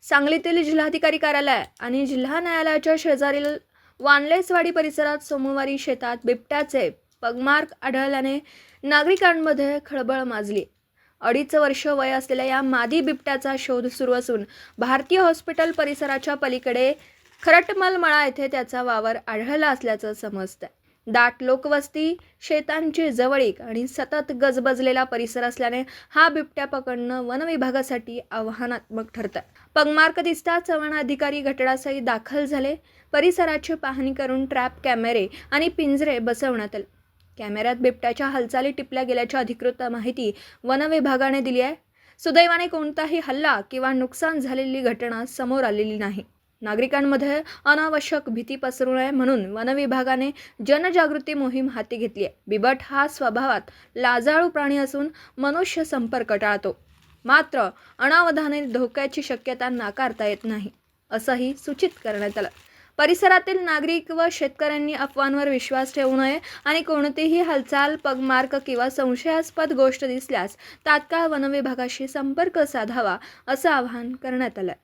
सांगलीतील जिल्हाधिकारी कार्यालय आणि जिल्हा न्यायालयाच्या शेजारील वानलेसवाडी परिसरात सोमवारी शेतात बिबट्याचे पगमार्क आढळल्याने नागरिकांमध्ये खळबळ माजली. 2.5 वर्ष वय असलेल्या या मादी बिबट्याचा शोध सुरू असून भारतीय हॉस्पिटल परिसराच्या पलीकडे खरटमल मळा येथे त्याचा वावर आढळला असल्याचं समजतंय. दाट लोकवस्ती, शेतांची जवळीक आणि सतत गजबजलेला परिसर असल्याने हा बिबट्या पकडणं वन विभागासाठी आव्हानात्मक ठरतं. पगमार्क दिसताच वन अधिकारी घटनास्थळी दाखल झाले. परिसराची पाहणी करून ट्रॅप कॅमेरे आणि पिंजरे बसवण्यात आले. कॅमेऱ्यात बिबट्याच्या हालचाली टिपल्या गेल्याची अधिकृत माहिती वन विभागाने दिली आहे. सुदैवाने कोणताही हल्ला किंवा नुकसान झालेली घटना समोर आलेली नाही. नागरिकांमध्ये अनावश्यक भीती पसरू नये म्हणून वन विभागाने जनजागृती मोहीम हाती घेतली आहे. बिबट हा स्वभावात लाजाळू प्राणी असून मनुष्य संपर्क टाळतो, मात्र अनावधानाने धोक्याची शक्यता नाकारता येत नाही, असंही सूचित करण्यात आलं. परिसरातील नागरिक व शेतकऱ्यांनी अफवांवर विश्वास ठेवू नये आणि कोणतीही हालचाल, पगमार्क किंवा संशयास्पद गोष्ट दिसल्यास तात्काळ वन विभागाशी संपर्क साधावा, असं आवाहन करण्यात आलं.